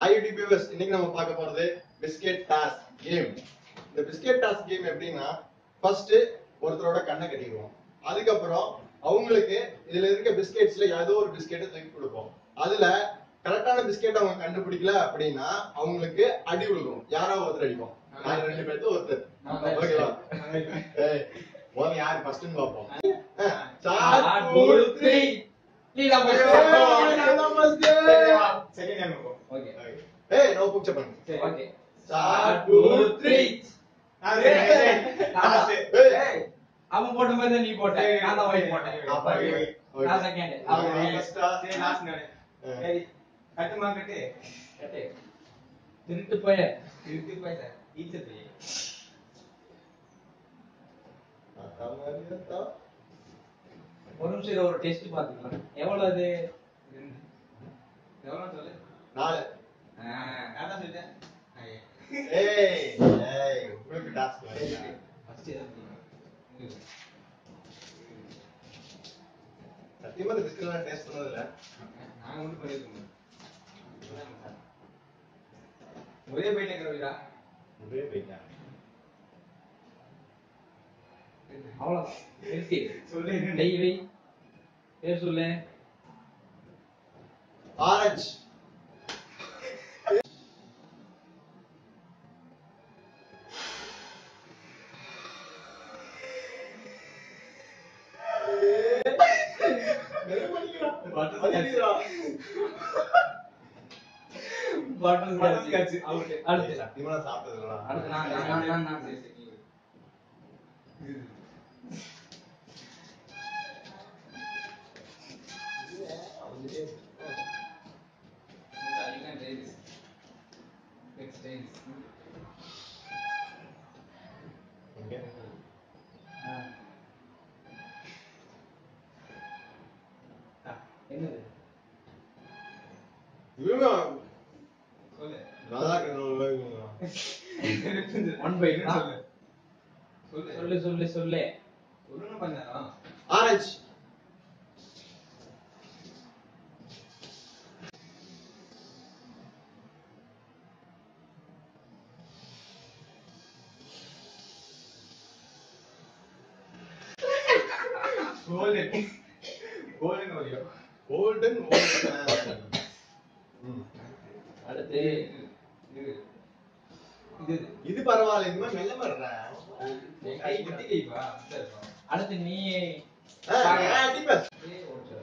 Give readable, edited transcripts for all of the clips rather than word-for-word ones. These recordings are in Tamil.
IUTBS இன்னைக்கு நம்ம பார்க்க போறது பிஸ்கெட் டாஸ் கேம். இந்த பிஸ்கெட் டாஸ் கேம் எப்படின்னா ஃபர்ஸ்ட் ஒருத்தரோட கண்ணை கட்டிடுவோம். அதுக்கப்புறம் அவங்களுக்கு இதுல இருக்க பிஸ்கெட்ஸ்ல ஏதோ ஒரு பிஸ்கெட்டை தூக்கி கொடுப்போம். அதுல கரெக்டான பிஸ்கெட் அவங்க கண்டுபிடிக்கல அப்படின்னா அவங்களுக்கு அடி விழுகும். யாராவது ஒருத்தர் அடிப்போம். யார் ரெண்டு பேர்த்து ஒருத்தர். ஓகேவா? முதல்ல யார் ஃபர்ஸ்ட்னு பார்ப்போம். ஸ்டார்ட் 2 3 நீடா ஃபர்ஸ்ட் செகண்ட் டைம் போ. ஓகே ஏய் நோ புக் செப்பன். சரி ஓகே ஸ்டார்ட் 2 3 ஏய் அவன் போட்ட மாதிரி தான் நீ போட்ட. நான் தான் வைட் போட்டேன். அப்ப நான் செகண்ட். அவன் ஃபர்ஸ்டா சரி லாஸ்ட் நானே. சரி கட்டுமா கட்டு கட்டு திருட்டு போய் சார் ஈச்ச போய் அதாமரியதா ஒரு நிமிஷம் ஒரு டெஸ்ட் பாத்துக்கலாம். எவ்வளவு அது? எவ்வளவு சொல்லு? 4. நான் தான் சொல்லிட்டேன். ஏய் ஏய் உங்களுக்கு டாஸ்க் வரல. ஃபர்ஸ்ட் ஏதோ சத்தியமா இந்த பிஸ்கட்லாம் டேஸ்ட் பண்ணது இல்ல. நான் ஒண்ணு பண்ணிருக்கேன். ஒரே பைட் ஏங்கறடா. ஒரே பைட்டா. அவ்வளவுதான். எல்கே சொல்லு டெய்லி பேர் சொல்லு. Orange butterscotch out. அடுத்து சத்தியமா சாப்பிட்டது இல்லடா. அடுத்து நான் என்னது? இவங்க சொல்லு. நல்லா இருக்கு. ஒன் பை சொல்லு. சொல்லு சொல்லு சொல்லு. சொல்லுங்க பண்ணா. Orange golden golden Oreo golden Oreo. அடுத்து இது பரவாயில்லை. இது மெல்ல வர்றா. கை குத்தி கைவா. அடுத்து நீ அடிபஸ் ஏ ஓச்சா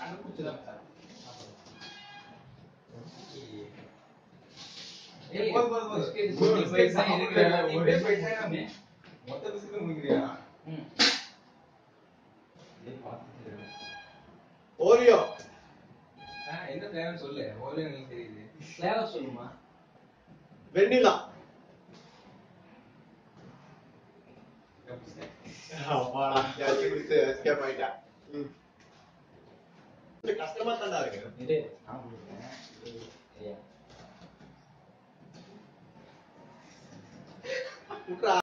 அங்க குச்சிதான் சார். ஏய் போடு பிஸ்கட் சொல்லி பைசா இருக்கு. ஒரே பைசா நம்ம மொத்த பிஸ்கட் முடிங்கறியா? ஓரியோ. என்ன ஃப்ளேவர் சொல்லு. ஓரியோ எனக்கு தெரியுது. ஃப்ளேவர் சொல்லுமா? வெண்ணிலா. அப்பாடா யாச்சி குடிச்சு எஸ்கேப் ஆயிட்டா. இது கஷ்டமா தான்டா இருக்கு. இது நான் குடிச்சேன். சரியா குட்ரா.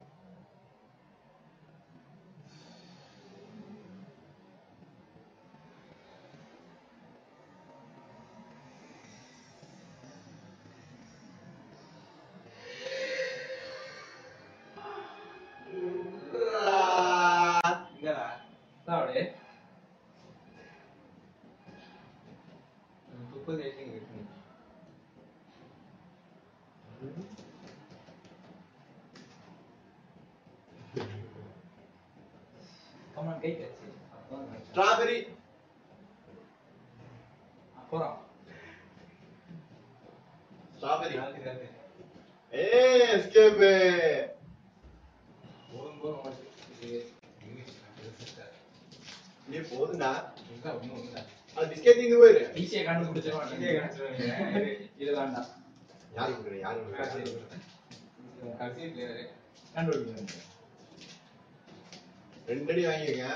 சாப்பிடு. 30 ரேட்டிங் இருக்கு. கமான் கை கச்சி. ஸ்ட்ராபெரி. அப்புறம் ஸ்ட்ராபெரி. ஏய் எஸ்கேப். போதும் நீ போதுடா. இங்க ஒண்ணுடா. அது பிஸ்கட் இங்க போயிரு. ஈஸியா கண்டுபிடிச்சறோம். இது வேண்டாம். யாரு குடுற யாரு குடுற? கடைசி பிளேயர் கண்டுபிடிங்க. ரெண்டு அடி வாங்கிருங்க.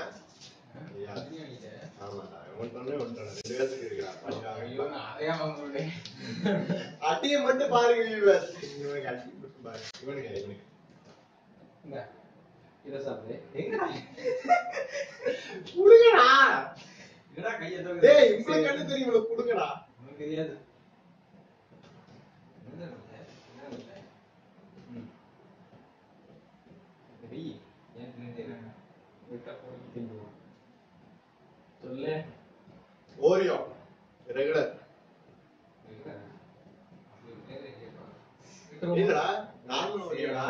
அடி வாங்கிட்டே. ஆமாடா. ஒண்ணே ஒண்ணு ரெண்டு பேருக்கு இருக்கா. ஐயோ நான் அதையா வாங்குறேன். அடியை மட்டும் பாருங்க வியூவர்ஸ். இவனுக்கு அடி மட்டும் பாருங்க. இவனுக்கு இங்க இத சாப்பிடு. எங்கடா? குடுங்கடா. என்னடா கைய தூக்கு. டேய் உங்களுக்கு கண்ணு தெரியும்ல குடுங்கடா. உங்களுக்கு தெரியாது. சொல்லு. Oreo regular. இல்லடா நார்மல் ஓரியோடா.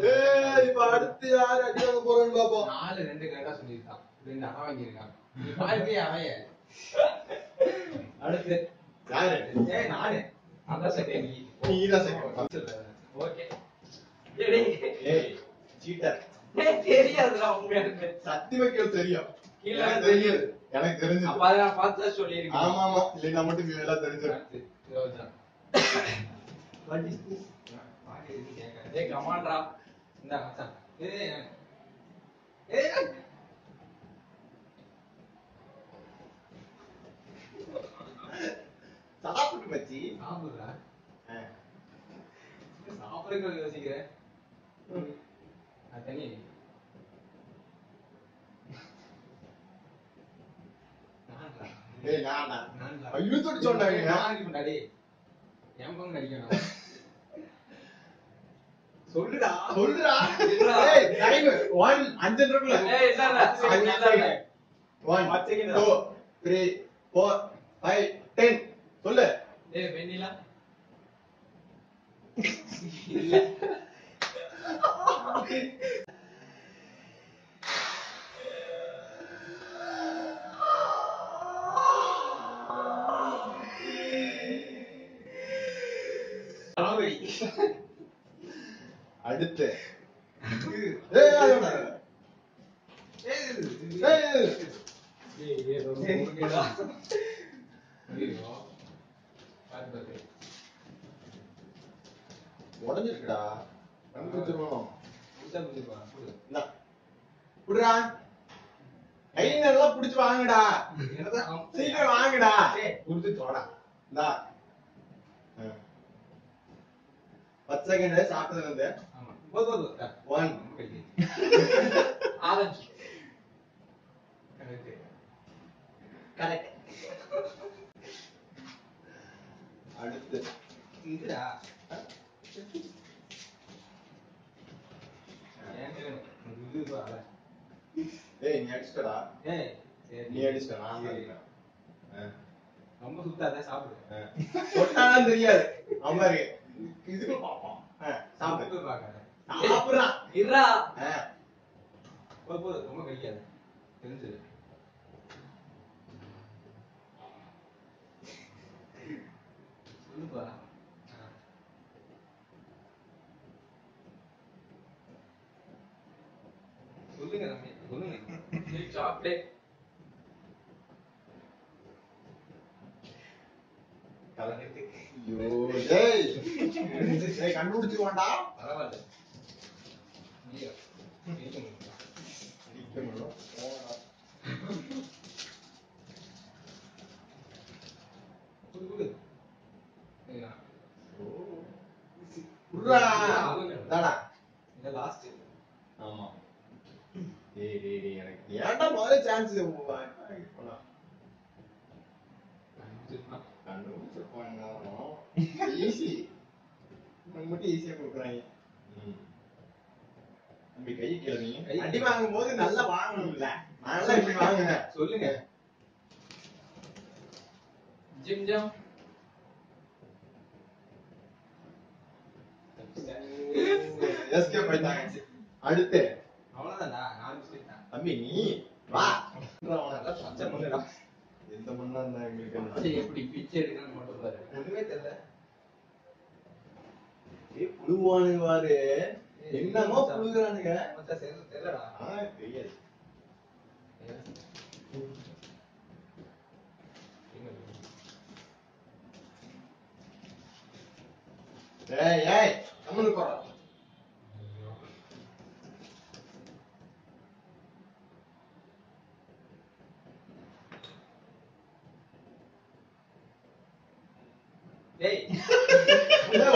ஏய் இப்ப அடுத்து யார் அடி வாங்க போறோம்னு பாப்போம். 4 2 கரெக்டா சொல்லிருக்கான். 2 அரை வாங்கி இருக்கான். நீ பாருங்க அவன். அடுத்து யாரு? ஏய் நானே. அதான் செகண்ட் நீ தான் செகண்ட். ஓகே. ஏய் சீட்டர். தெரியாதுடா உங்களுக்கு. சத்தியமா தெரியும். கீழ தெரியாது. எனக்கு தெரிஞ்சு. அப்ப அத நான் பார்த்து சொல்லிருக்கேன். ஆமா ஆமா. இல்ல மட்டும் நீ எல்லாம் தெரிஞ்சிரும். ரோஜா. What is this? பாடி இது கேக்க. ஏய் கமான்டா. இந்த மச்சான். ஏய் சாப்பிட்டு மச்சி. சாப்பிடுறா. சாப்பிடுறதுக்கு யோசிக்கிறேன். தண்ணி. ஏய் நானா. ஐயோ தொட்டு சொன்னாங்க. நாளைக்கு முன்னாடி. என் பங்கு நடிக்கணும். சொல்லுடா. சொல்லுடா. ஏய் டைம் 1 5 நிமிஷம்ல. ஏய் இல்ல. 1 2 3 4 5 10 சொல்லு. ஏய் வெண்ணிலா. இல்ல. அடுத்து ஏய் அதோட உடஞ்சிருக்குடா. கண்டுபிடிச்சிருவோம். புடுறா. கை நல்லா புடிச்சு வாங்குடா. சீக்கிரம் வாங்குடா. குடுத்து தோடா. இந்தா 10 செகண்ட் சாப்பிட்டதுல இருந்து. ஆமா. போது 1 ஆரஞ்சு. கரெக்ட். அடுத்து இதுடா. இது பால. ஏய் நீ அடிச்சடா. ஏய் நீ அடிச்சடா. நான் அடிச்சேன். ரொம்ப சுத்தாத சாப்பிடு. சொன்னாலும் தெரியாது. அம்மா இருக்கு. இதுக்கு பாப்போம். சாப்பிடு. பாக்காத. சாப்பிடுறா. இருடா. போது ரொம்ப கடிக்காத. தெரிஞ்சது. சொல்லுப்பா. சொல்லுங்க ரமே. சொல்லுங்க. சாக்லேட். கலந்துட்டு. ஐயோ டேய். டேய் கண்டுபிடிச்சிருவான்டா. பரவாயில்லை. நீயா. அடிக்கணும். போடா. குடு. ஏய். புடுறா. தாடா. இது லாஸ்ட். ஆமா. டேய் எனக்கு ஏன்டா முதல்ல சான்ஸ் போலாம். கண்டுபிடிச்சிருப்பாங்க. ஈஸி. நமக்கு மட்டும் ஈஸியா கொடுக்குறாங்க. நம்ம கை கிளம்பி அடி வாங்கும் போது நல்லா வாங்கணும்ல. நல்லா இப்படி வாங்குங்க. சொல்லுங்க. ஜிம் ஜம். எஸ்கேப் ஆயிட்டாங்க. அடுத்து அவ்வளவுதான்டா. 4 மிஸ்டேக் தான். தம்பி நீ வா. நல்லா பச்சை பண்ணுடா. எந்த மண்ணா இருந்தா எங்களுக்கு என்ன? சரி எப்படி பிச்சை எடுக்கணும்னு மட்டும் பாரு. ஒண்ணுமே தெரியல. ஏய் புழுவானுங்க பாரு. என்னமோ புழுகுறானுங்க. மச்சான் சரி தெரியலடா. தெரியாது. ஏய் கம்முனு போடா. டேய்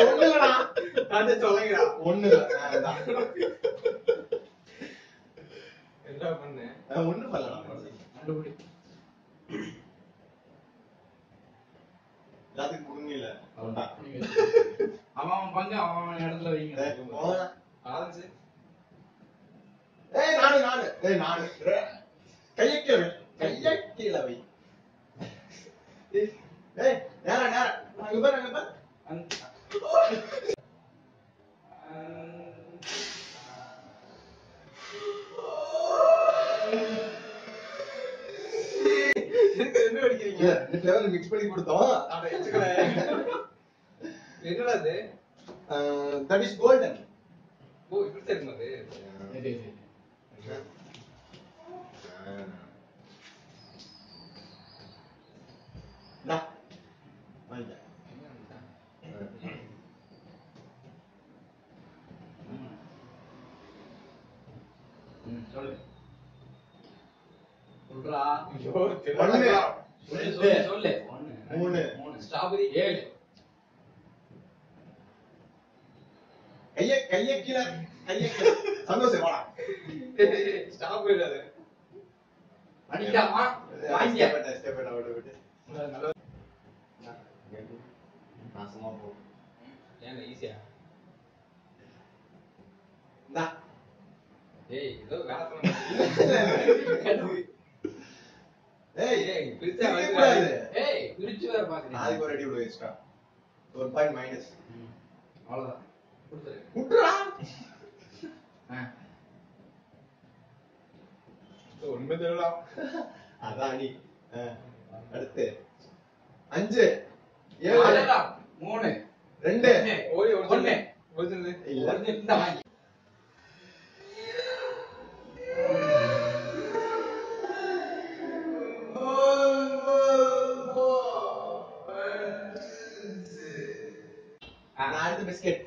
ஒண்ணு இல்லடா. நான் சொல்லுங்கடா. ஒண்ணு இல்ல. என்ன பண்ணு? ஒண்ணு பண்ணலடா. கண்டுபிடி. எல்லாத்துக்கும் புடுங்க இல்ல. அவன்டா. அவன் பங்கு அவன் இடத்துல வைங்க. போடா. ஆரஞ்சு. ஏய் நான் கையை கீழே வை. ஏய் நேரா அங்க பாரு. என்ன அடிக்கிறீங்க? இந்த ஃப்ளேவர் மிக்ஸ் பண்ணி கொடுத்தோம். அட எச்சுக்கல. என்னடா இது? That is golden. ஓ இப்படி தெரியுமா அது? டா வாங்க. சொல்லு. சொல்றா. ஐயோ ஒண்ணு. தெரியல. சொல்லு. 3 ஸ்ட்ராபெரி 7. கையை கீழே சந்தோஷம் வாடா. ஸ்ட்ராபெரி அது. அடிக்காமா வாங்க. ஸ்டெப் விட்டு. நாசமா போ. ஏன் ஈஸியா? இந்தா. ஏய் ஏதோ வேலை பண்ணு. ஏய் பிரிச்சா பிரிக்க வந்து கூடாது. ஏய் பிரிச்சு வேற பாக்குறீங்க. அதுக்கு ஒரு அடி விடு எக்ஸ்ட்ரா. ஒரு பாயிண்ட் மைனஸ். அவ்வளவுதான். கொடுத்துரு. விட்டுறா. உண்மை தெரியல. அதான் அடி. அடுத்து 5 7 3 2 ஓடி 1 இல்ல. இந்த வாங்கி. நான் அடுத்த பிஸ்கட்.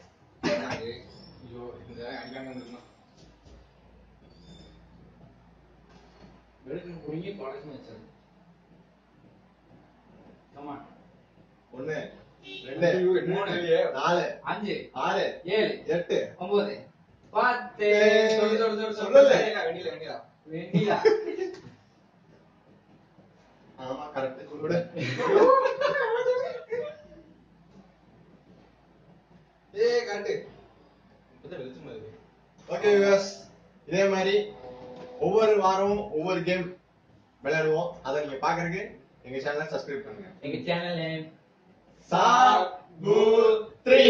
ஐயோ இந்த அடிக்காம இருக்கணும். வெளுக்கு புடிங்கி பழக்கம் வச்சது. கமா 1 2 3 4 5 6 7 8 9 10 சொல்லல. வெண்ணிலா ஆமா கரெக்ட் குடு. ஏய் காட்டு. இப்பதான் வெளிச்சமா இருக்கு. ஓகே வியூவர்ஸ், இதே மாதிரி ஒவ்வொரு வாரமும் ஒவ்வொரு கேம் விளையாடுவோம். அதை நீங்க பாக்குறதுக்கு எங்க சேனலை சப்ஸ்கிரைப் பண்ணுங்க. எங்க சேனல் நேம் சார் 3